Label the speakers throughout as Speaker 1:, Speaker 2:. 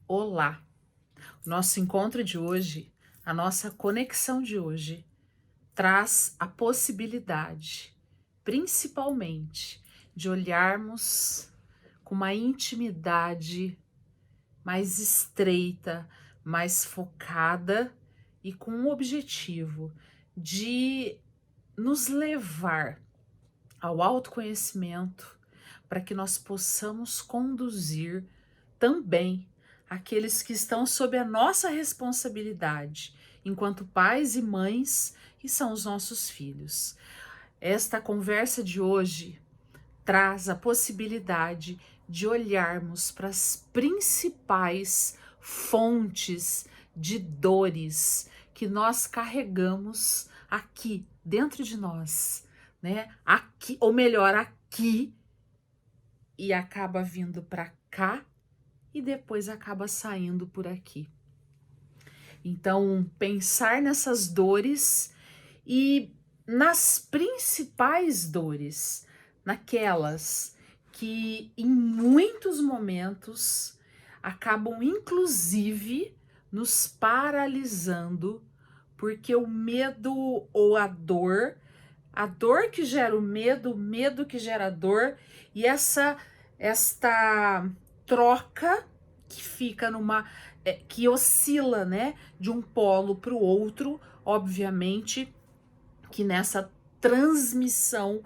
Speaker 1: Olá! Nosso encontro de hoje, a nossa conexão de hoje, traz a possibilidade, principalmente, de olharmos com uma intimidade mais estreita, mais focada e com um objetivo de nos levar ao autoconhecimento para que nós possamos conduzir também aqueles que estão sob a nossa responsabilidade, enquanto pais e mães, que são os nossos filhos. Esta conversa de hoje traz a possibilidade de olharmos para as principais fontes de dores que nós carregamos aqui dentro de nós, né? Aqui, ou melhor, aqui, e acaba vindo para cá e depois acaba saindo por aqui. Então, pensar nessas dores e nas principais dores, naquelas que em muitos momentos acabam inclusive nos paralisando, porque o medo ou a dor que gera o medo que gera a dor, e esta troca que fica que oscila, né, de um polo para o outro, obviamente que nessa transmissão,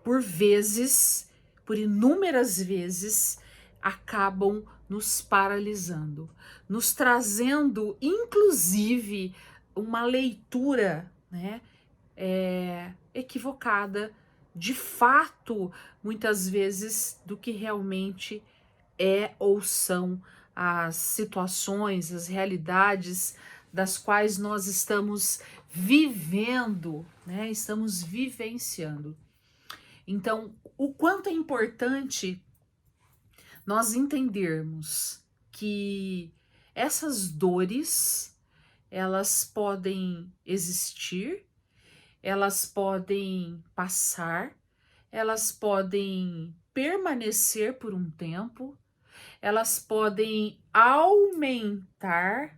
Speaker 1: por vezes, por inúmeras vezes, acabam nos paralisando, nos trazendo, inclusive, uma leitura, né, equivocada, de fato, muitas vezes, do que realmente é ou são as situações, as realidades das quais nós estamos vivendo, né? Estamos vivenciando. Então, o quanto é importante nós entendermos que essas dores, elas podem existir, elas podem passar, elas podem permanecer por um tempo, elas podem aumentar,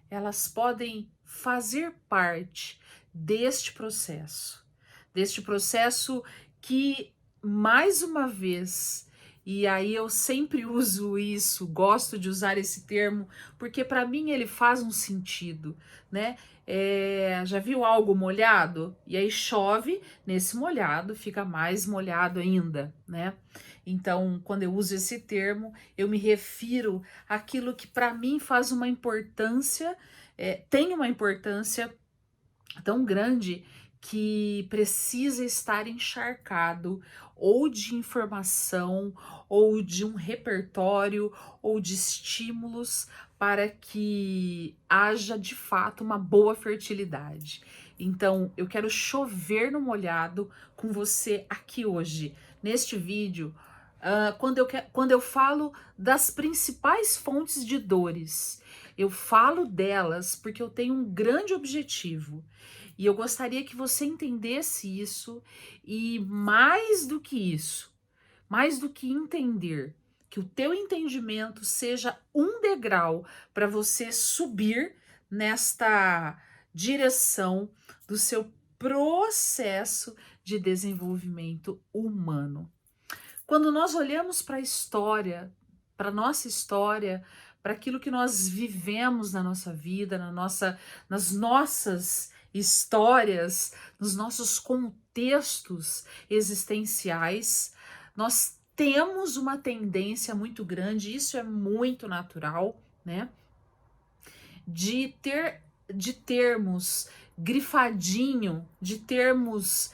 Speaker 1: elas podem fazer parte deste processo que, mais uma vez, e aí eu sempre uso isso, gosto de usar esse termo, porque para mim ele faz um sentido, né? Já viu algo molhado? E aí chove, nesse molhado fica mais molhado ainda, né? Então, quando eu uso esse termo, eu me refiro àquilo que para mim faz uma importância, tem uma importância tão grande que precisa estar encharcado ou de informação, ou de um repertório, ou de estímulos para que haja de fato uma boa fertilidade. Então, eu quero chover no molhado com você aqui hoje, neste vídeo, quando eu falo das principais fontes de dores. Eu falo delas porque eu tenho um grande objetivo. E eu gostaria que você entendesse isso, e mais do que isso, mais do que entender, que o teu entendimento seja um degrau para você subir nesta direção do seu processo de desenvolvimento humano. Quando nós olhamos para a história, para nossa história, para aquilo que nós vivemos na nossa vida, nas nossas histórias, nos nossos contextos existenciais, nós temos uma tendência muito grande, isso é muito natural, né? De termos grifadinho, de termos,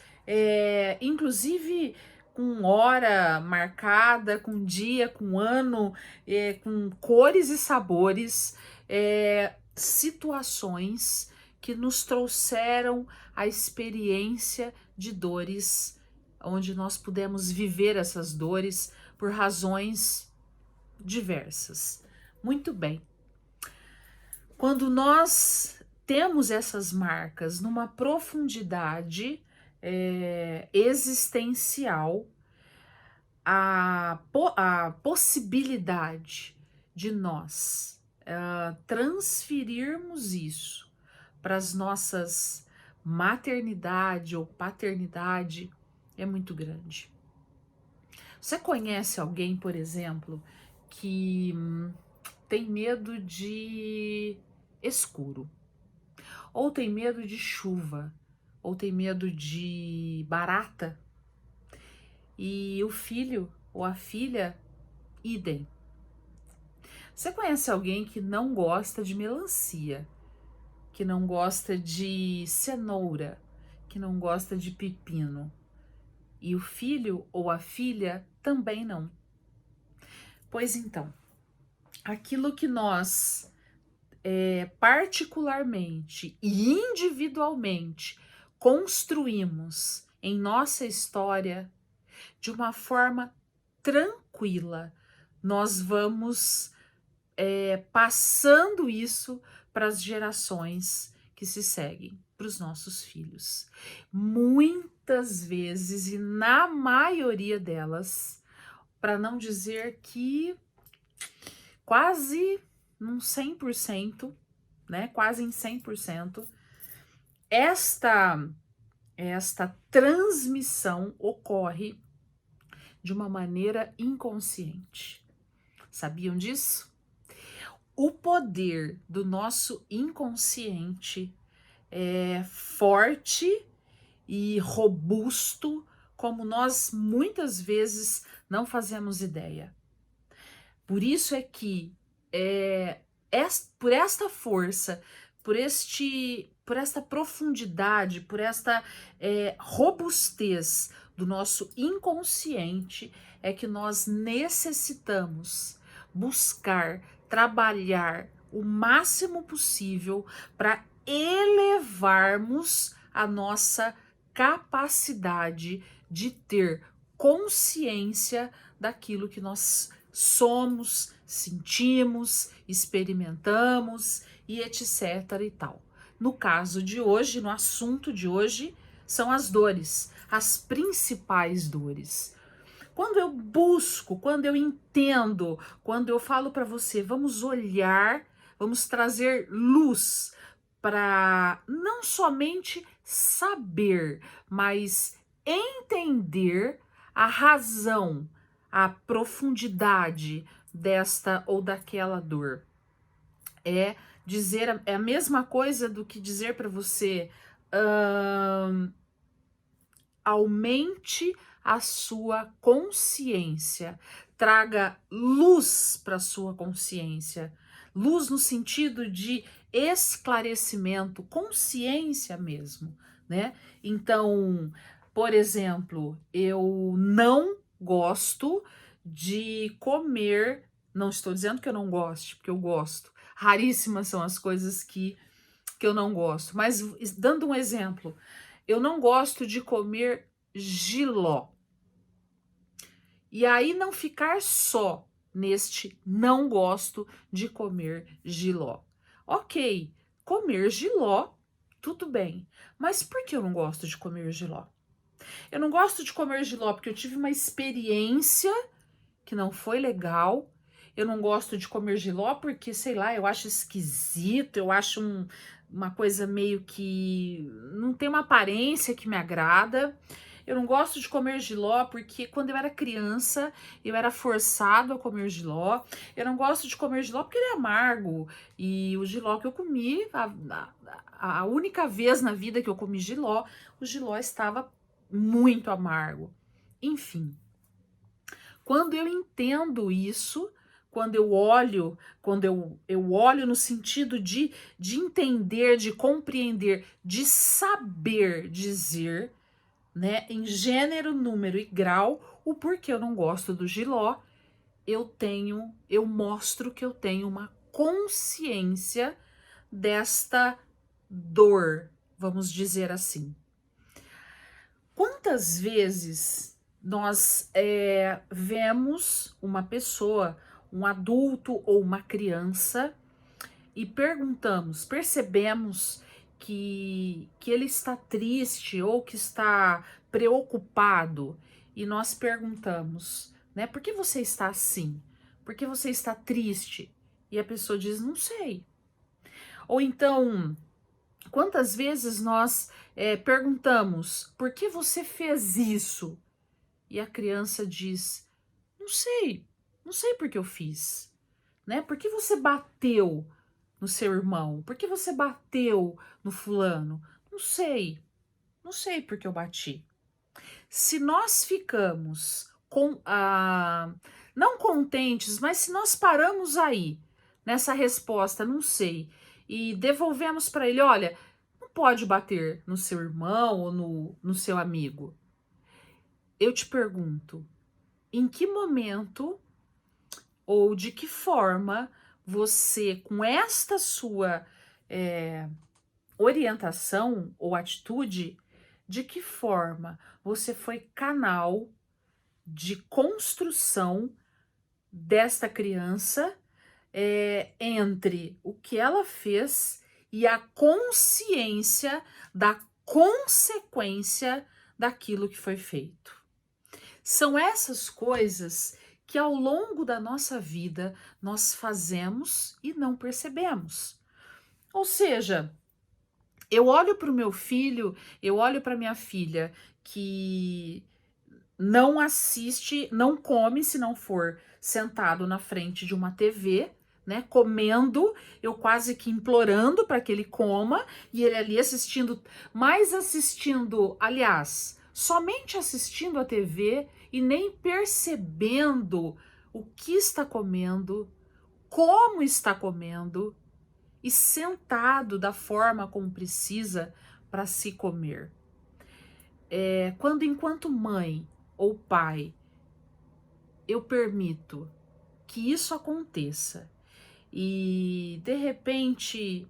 Speaker 1: inclusive com hora marcada, com dia, com ano, com cores e sabores, situações que nos trouxeram a experiência de dores, onde nós pudemos viver essas dores por razões diversas. Muito bem. Quando nós temos essas marcas numa profundidade existencial, a possibilidade de nós transferirmos isso para as nossas maternidade ou paternidade é muito grande. Você conhece alguém, por exemplo, que tem medo de escuro, ou tem medo de chuva, ou tem medo de barata, e o filho ou a filha, idem. Você conhece alguém que não gosta de melancia, que não gosta de cenoura, que não gosta de pepino, e o filho ou a filha também não? Pois então, aquilo que nós particularmente e individualmente construímos em nossa história de uma forma tranquila, nós vamos passando isso para as gerações que se seguem, para os nossos filhos. Muitas vezes, e na maioria delas, para não dizer que quase num 100%, né? Quase em 100%, esta transmissão ocorre de uma maneira inconsciente. Sabiam disso? O poder do nosso inconsciente é forte e robusto, como nós muitas vezes não fazemos ideia. Por isso é que por esta força, por esta profundidade, por esta robustez do nosso inconsciente, é que nós necessitamos buscar, trabalhar o máximo possível para elevarmos a nossa capacidade de ter consciência daquilo que nós somos, sentimos, experimentamos e etc e tal. No caso de hoje, no assunto de hoje, são as dores, as principais dores. Quando eu busco, quando eu entendo, quando eu falo para você, vamos olhar, vamos trazer luz para não somente saber, mas entender a razão, a profundidade desta ou daquela dor. É a mesma coisa do que dizer para você aumente a sua consciência, traga luz para a sua consciência, luz no sentido de esclarecimento, consciência mesmo, né? Então, por exemplo, eu não gosto de comer, não estou dizendo que eu não goste, porque eu gosto. Raríssimas são as coisas que eu não gosto, mas dando um exemplo, eu não gosto de comer jiló. E aí não ficar só neste não gosto de comer jiló. Ok, comer jiló, tudo bem. Mas por que eu não gosto de comer jiló? Eu não gosto de comer jiló porque eu tive uma experiência que não foi legal. Eu não gosto de comer jiló porque, sei lá, eu acho esquisito, eu acho uma coisa meio que não tem uma aparência que me agrada. Eu não gosto de comer jiló porque quando eu era criança eu era forçado a comer jiló. Eu não gosto de comer jiló porque ele é amargo. E o jiló que eu comi, a única vez na vida que eu comi jiló, o jiló estava muito amargo. Enfim, quando eu entendo isso, quando eu olho no sentido de entender, de compreender, de saber dizer, né, em gênero, número e grau, o porquê eu não gosto do jiló, eu mostro que eu tenho uma consciência desta dor, vamos dizer assim. Quantas vezes nós vemos uma pessoa, um adulto ou uma criança e percebemos que ele está triste ou que está preocupado e nós perguntamos, né, por que você está assim? Por que você está triste? E a pessoa diz, não sei. Ou então, quantas vezes nós perguntamos, por que você fez isso? E a criança diz, não sei, não sei por que eu fiz, né? Por que você bateu no seu irmão? Por que você bateu no fulano? Não sei, não sei por que eu bati. Se nós ficamos não contentes, mas se nós paramos aí, nessa resposta, não sei, e devolvemos para ele, olha, não pode bater no seu irmão ou no seu amigo. Eu te pergunto, em que momento ou de que forma você, com esta sua orientação ou atitude, de que forma você foi canal de construção desta criança entre o que ela fez e a consciência da consequência daquilo que foi feito. São essas coisas que ao longo da nossa vida nós fazemos e não percebemos. Ou seja, eu olho para o meu filho, eu olho para minha filha que não assiste, não come se não for sentado na frente de uma TV, né, comendo, eu quase que implorando para que ele coma, e ele ali assistindo, mais assistindo, aliás, somente assistindo a TV e nem percebendo o que está comendo, como está comendo, e sentado da forma como precisa para se comer. Quando, enquanto mãe ou pai, eu permito que isso aconteça e, de repente,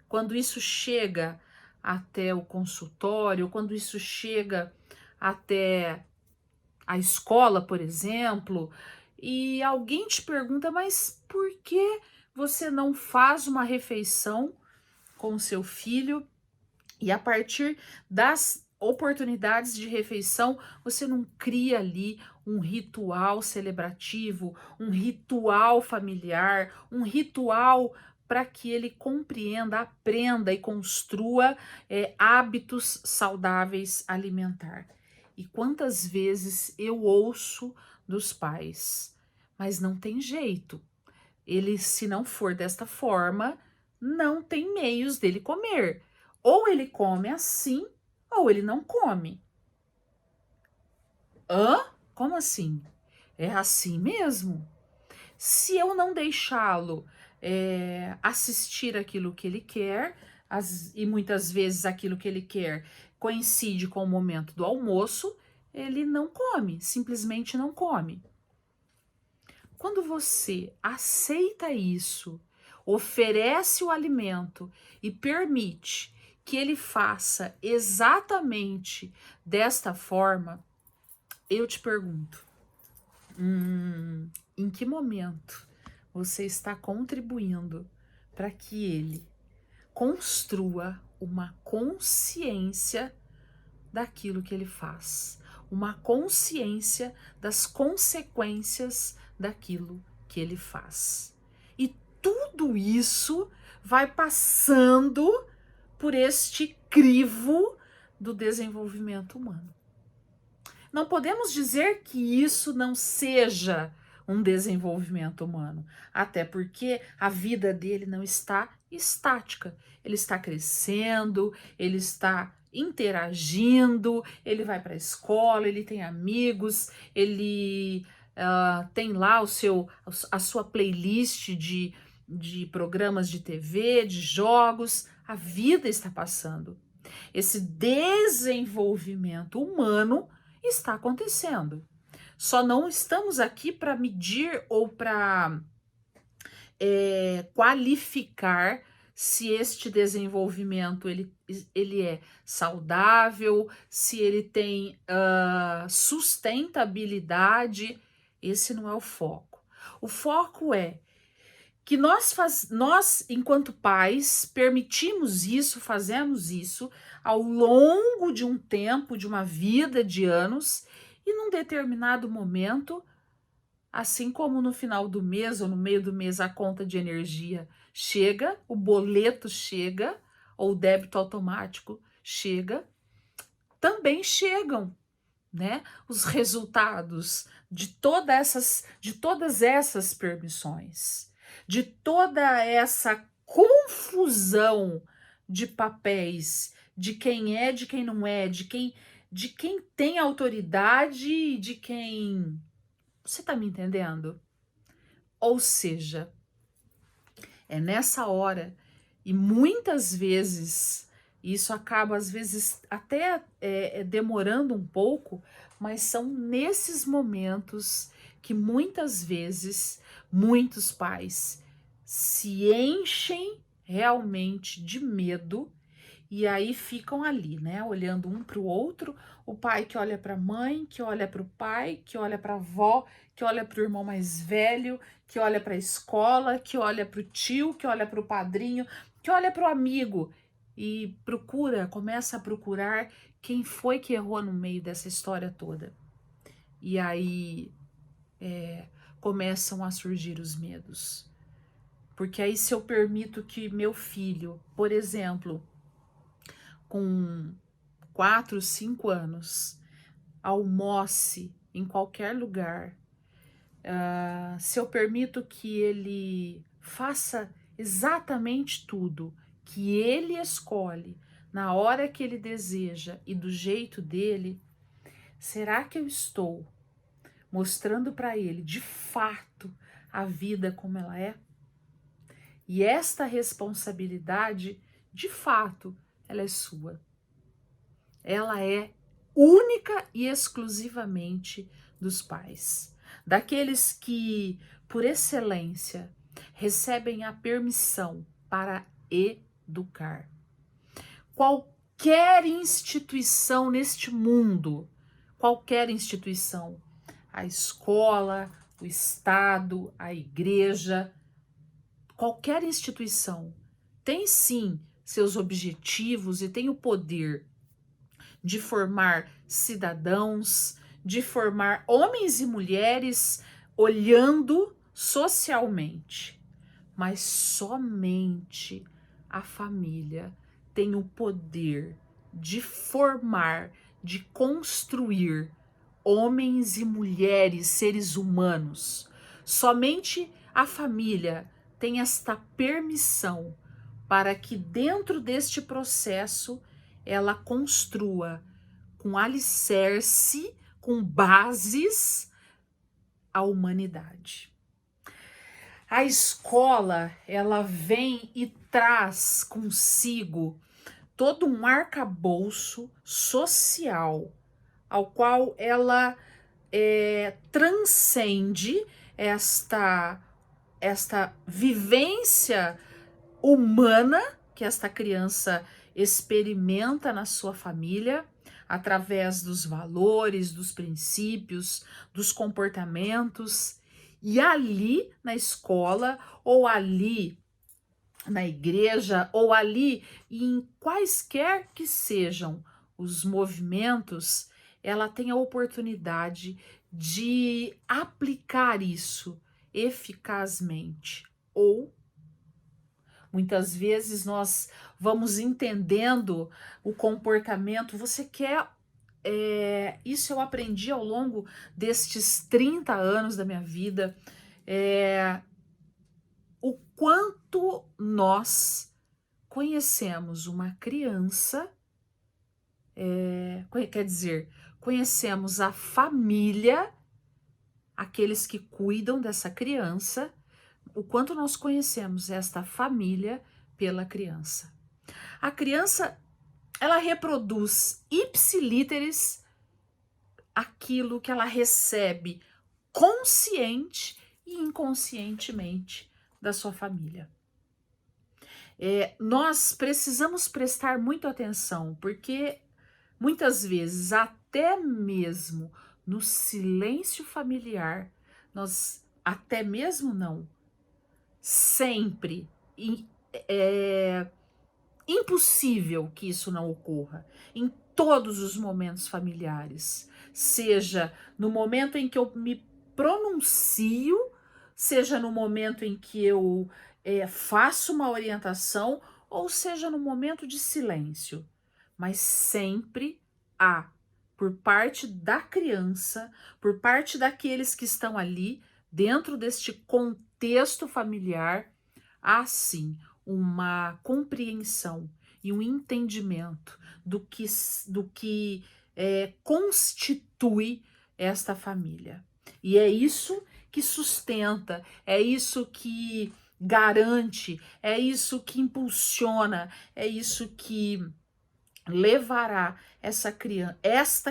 Speaker 1: quando isso chega até o consultório, quando isso chega até a escola, por exemplo, e alguém te pergunta, mas por que você não faz uma refeição com o seu filho e a partir das oportunidades de refeição, você não cria ali um ritual celebrativo, um ritual familiar, um ritual para que ele compreenda, aprenda e construa hábitos saudáveis alimentar. E quantas vezes eu ouço dos pais, mas não tem jeito. Ele, se não for desta forma, não tem meios dele comer. Ou ele come assim, ou ele não come. Hã? Como assim? É assim mesmo? Se eu não deixá-lo assistir aquilo que ele quer, e muitas vezes aquilo que ele quer coincide com o momento do almoço, ele não come, simplesmente não come. Quando você aceita isso, oferece o alimento e permite que ele faça exatamente desta forma, eu te pergunto, em que momento você está contribuindo para que ele construa uma consciência daquilo que ele faz, uma consciência das consequências daquilo que ele faz. E tudo isso vai passando por este crivo do desenvolvimento humano. Não podemos dizer que isso não seja um desenvolvimento humano, até porque a vida dele não está estática, ele está crescendo, ele está interagindo, ele vai para a escola, ele tem amigos, ele tem lá a sua playlist de programas de TV, de jogos, a vida está passando. Esse desenvolvimento humano está acontecendo. Só não estamos aqui para medir ou para qualificar se este desenvolvimento ele é saudável, se ele tem sustentabilidade. Esse não é o foco. O foco é que nós, enquanto pais, permitimos isso, fazemos isso ao longo de um tempo, de uma vida de anos, e num determinado momento Assim como no final do mês ou no meio do mês a conta de energia chega, o boleto chega, ou o débito automático chega, também chegam, né, os resultados de todas essas permissões, de toda essa confusão de papéis, de quem é, de quem não é, de quem tem autoridade e de quem. Você tá me entendendo? Ou seja, é nessa hora, e muitas vezes, isso acaba às vezes até demorando um pouco, mas são nesses momentos que muitas vezes muitos pais se enchem realmente de medo e aí ficam ali, né, olhando um para o outro, o pai que olha para a mãe, que olha para o pai, que olha para a avó, que olha para o irmão mais velho, que olha para a escola, que olha para o tio, que olha para o padrinho, que olha para o amigo e começa a procurar quem foi que errou no meio dessa história toda. E aí começam a surgir os medos. Porque aí se eu permito que meu filho, por exemplo, com 4, 5 anos, almoce em qualquer lugar, se eu permito que ele faça exatamente tudo que ele escolhe, na hora que ele deseja e do jeito dele, será que eu estou mostrando para ele de fato a vida como ela é? E esta responsabilidade, de fato, ela é sua. Ela é única e exclusivamente dos pais, daqueles que, por excelência, recebem a permissão para educar. Qualquer instituição neste mundo, qualquer instituição, a escola, o Estado, a igreja, qualquer instituição tem sim seus objetivos e tem o poder de formar cidadãos, de formar homens e mulheres olhando socialmente. Mas somente a família tem o poder de formar, de construir homens e mulheres, seres humanos. Somente a família tem esta permissão para que dentro deste processo ela construa com alicerce, com bases, a humanidade. A escola, ela vem e traz consigo todo um arcabouço social, ao qual ela transcende esta vivência humana que esta criança experimenta na sua família, através dos valores, dos princípios, dos comportamentos, e ali na escola, ou ali na igreja, ou ali em quaisquer que sejam os movimentos, ela tem a oportunidade de aplicar isso eficazmente, ou muitas vezes nós vamos entendendo o comportamento. Você quer. Isso eu aprendi ao longo destes 30 anos da minha vida. O quanto nós conhecemos uma criança, quer dizer, conhecemos a família, aqueles que cuidam dessa criança, o quanto nós conhecemos esta família pela criança. A criança, ela reproduz ipsilíteres aquilo que ela recebe consciente e inconscientemente da sua família. Nós precisamos prestar muito atenção, porque muitas vezes, até mesmo no silêncio familiar, nós, até mesmo não, sempre, é impossível que isso não ocorra em todos os momentos familiares, seja no momento em que eu me pronuncio, seja no momento em que eu faço uma orientação, ou seja no momento de silêncio. Mas sempre há, por parte da criança, por parte daqueles que estão ali, dentro deste contexto familiar, há sim uma compreensão e um entendimento do que constitui esta família. E é isso que sustenta, é isso que garante, é isso que impulsiona, é isso que levará esta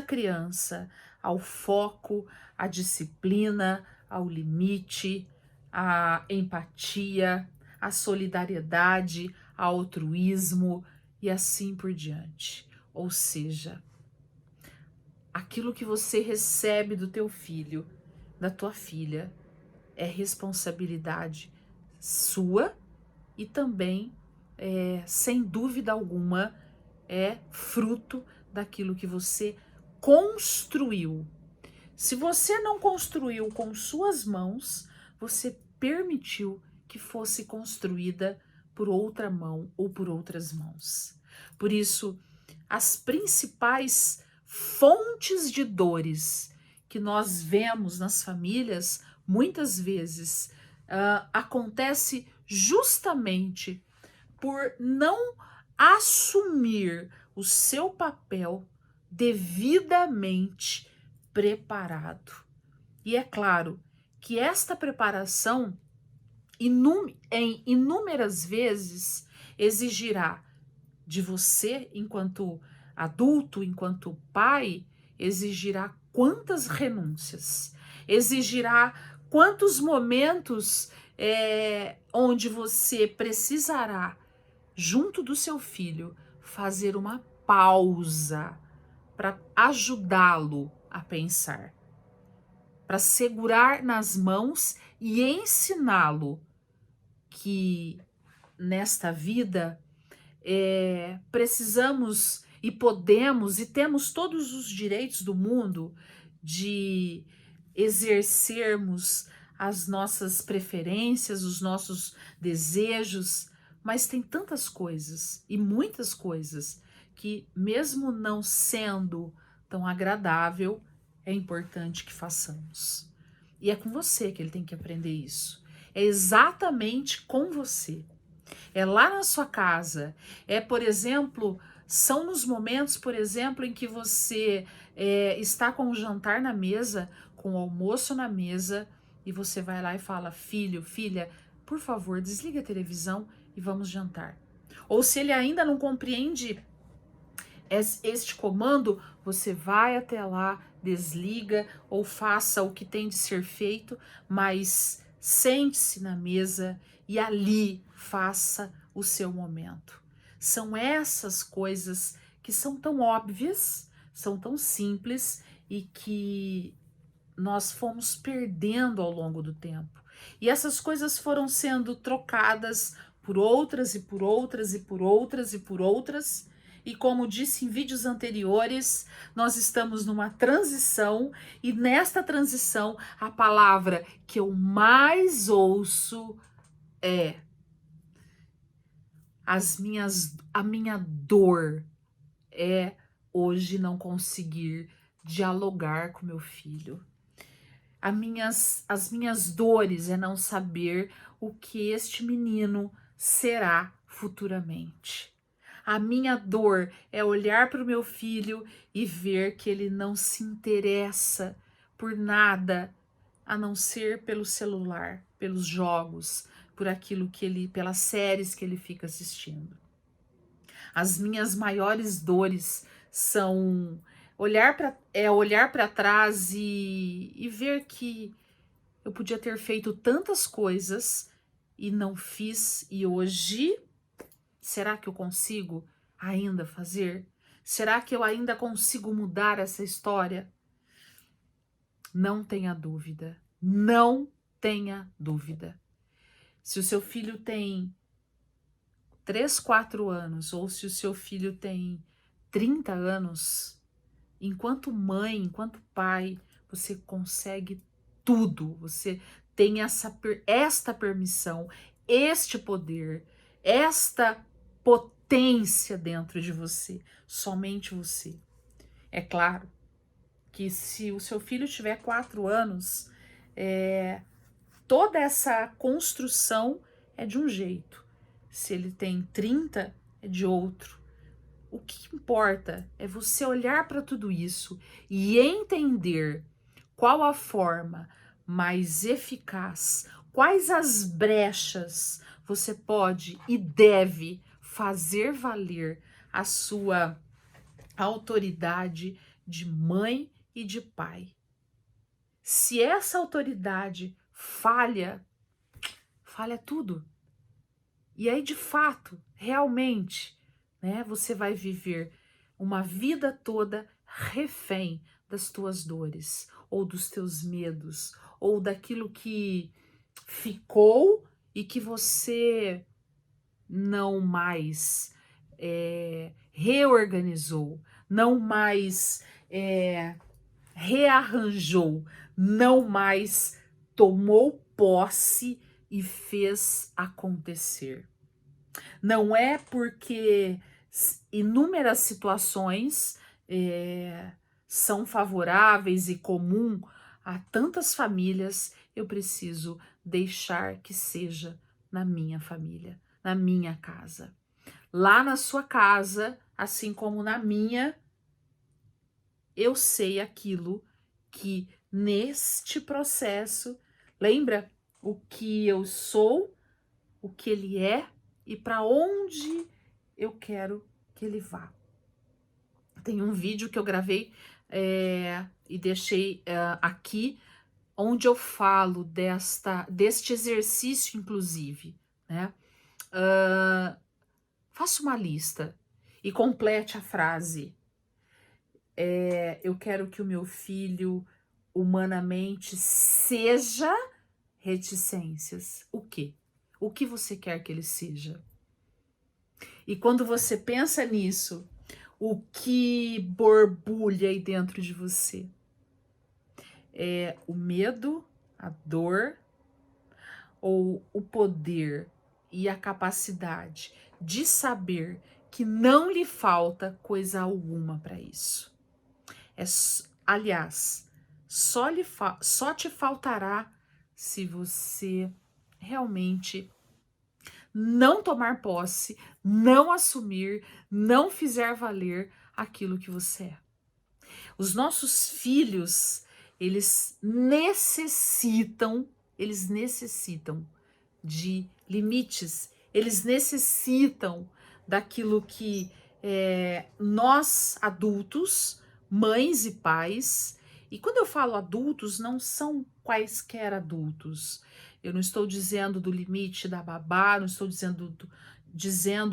Speaker 1: criança ao foco, à disciplina, ao limite, à empatia, à solidariedade, ao altruísmo e assim por diante. Ou seja, aquilo que você recebe do teu filho, da tua filha, é responsabilidade sua e também, sem dúvida alguma, é fruto daquilo que você construiu. Se você não construiu com suas mãos, você permitiu que fosse construída por outra mão ou por outras mãos. Por isso, as principais fontes de dores que nós vemos nas famílias, muitas vezes, acontece justamente por não assumir o seu papel devidamente preparado. E é claro que esta preparação, em inúmeras vezes, exigirá de você, enquanto adulto, enquanto pai, exigirá quantas renúncias, exigirá quantos momentos onde você precisará, junto do seu filho, fazer uma pausa para ajudá-lo a pensar, para segurar nas mãos e ensiná-lo que nesta vida precisamos e podemos e temos todos os direitos do mundo de exercermos as nossas preferências, os nossos desejos, mas tem tantas coisas e muitas coisas que, mesmo não sendo tão agradável, é importante que façamos. E é com você que ele tem que aprender isso. É exatamente com você. É lá na sua casa. É, por exemplo, são nos momentos, por exemplo, em que você está com o jantar na mesa, com o almoço na mesa, e você vai lá e fala: filho, filha, por favor, desliga a televisão e vamos jantar. Ou se ele ainda não compreende este comando, você vai até lá, desliga ou faça o que tem de ser feito, mas sente-se na mesa e ali faça o seu momento. São essas coisas que são tão óbvias, são tão simples e que nós fomos perdendo ao longo do tempo. E essas coisas foram sendo trocadas por outras e por outras e por outras e por outras. E como disse em vídeos anteriores, nós estamos numa transição, e nesta transição a palavra que eu mais ouço é a minha dor é hoje não conseguir dialogar com meu filho. As minhas dores é não saber o que este menino será futuramente. A minha dor é olhar para o meu filho e ver que ele não se interessa por nada a não ser pelo celular, pelos jogos, por aquilo que ele, pelas séries que ele fica assistindo. As minhas maiores dores são olhar para trás e ver que eu podia ter feito tantas coisas e não fiz, e hoje, será que eu consigo ainda fazer? Será que eu ainda consigo mudar essa história? Não tenha dúvida, não tenha dúvida. Se o seu filho tem 3, 4 anos, ou se o seu filho tem 30 anos, enquanto mãe, enquanto pai, você consegue tudo. Você tem esta permissão, este poder, esta potência dentro de você, somente você. É claro que se o seu filho tiver 4 anos, toda essa construção é de um jeito. Se ele tem 30, é de outro. O que importa é você olhar para tudo isso e entender qual a forma mais eficaz, quais as brechas você pode e deve fazer valer a sua autoridade de mãe e de pai. Se essa autoridade falha tudo. E aí, de fato, realmente, né, você vai viver uma vida toda refém das tuas dores, ou dos teus medos, ou daquilo que ficou e que você não mais reorganizou, não mais rearranjou, não mais tomou posse e fez acontecer. Não é porque inúmeras situações são favoráveis e comum a tantas famílias, eu preciso deixar que seja na minha família, na minha casa. Lá na sua casa, assim como na minha, eu sei aquilo que neste processo, lembra o que eu sou, o que ele é e para onde eu quero que ele vá. Tem um vídeo que eu gravei e deixei aqui, onde eu falo deste exercício, inclusive, né? Faça uma lista e complete a frase. Eu quero que o meu filho humanamente seja reticências. O quê? O que você quer que ele seja? E quando você pensa nisso, o que borbulha aí dentro de você? É o medo, a dor, ou o poder e a capacidade de saber que não lhe falta coisa alguma para isso? Aliás, só te faltará se você realmente não tomar posse, não assumir, não fizer valer aquilo que você é. Os nossos filhos, eles necessitam de limites, eles necessitam daquilo que nós adultos, mães e pais, e quando eu falo adultos, não são quaisquer adultos. Eu não estou dizendo do limite da babá, não estou dizendo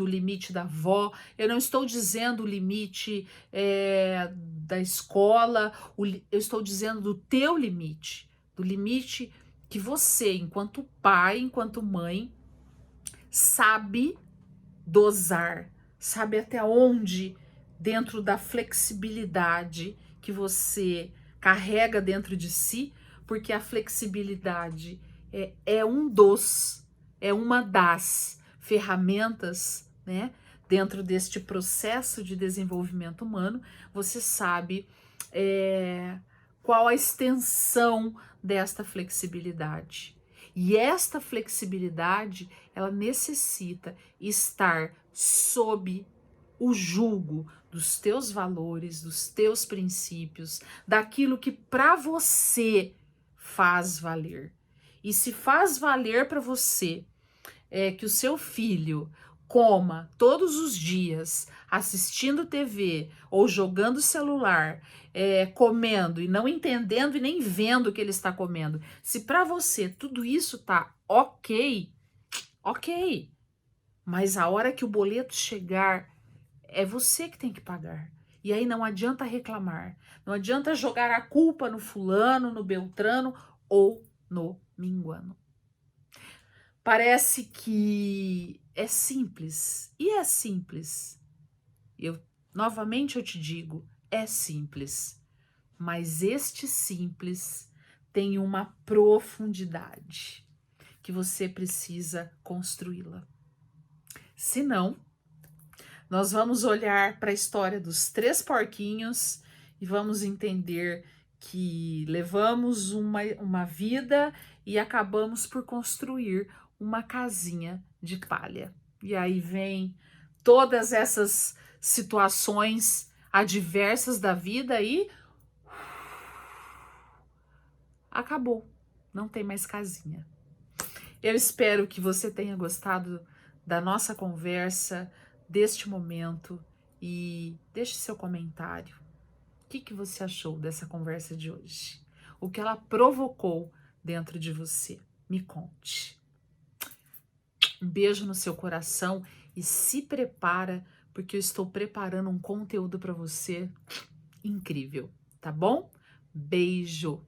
Speaker 1: o limite da avó, eu não estou dizendo o limite da escola, eu estou dizendo do teu limite, do limite que você, enquanto pai, enquanto mãe, sabe dosar, sabe até onde, dentro da flexibilidade que você carrega dentro de si, porque a flexibilidade é uma das ferramentas, né, dentro deste processo de desenvolvimento humano. Você sabe qual a extensão desta flexibilidade. E esta flexibilidade, ela necessita estar sob o jugo dos teus valores, dos teus princípios, daquilo que para você faz valer. E se faz valer para você que o seu filho coma todos os dias assistindo TV ou jogando celular, comendo e não entendendo e nem vendo o que ele está comendo, se para você tudo isso tá ok, mas a hora que o boleto chegar, é você que tem que pagar. E aí não adianta reclamar, não adianta jogar a culpa no fulano, no beltrano ou no minguano. Parece que é simples, e é simples. Novamente eu te digo, é simples. Mas este simples tem uma profundidade que você precisa construí-la. Se não, nós vamos olhar para a história dos 3 porquinhos e vamos entender que levamos uma vida e acabamos por construir uma casinha de palha. E aí vem todas essas situações adversas da vida e acabou, não tem mais casinha. Eu espero que você tenha gostado da nossa conversa, deste momento, e deixe seu comentário. O que você achou dessa conversa de hoje? O que ela provocou dentro de você? Me conte. Um beijo no seu coração e se prepara, porque eu estou preparando um conteúdo para você incrível, tá bom? Beijo!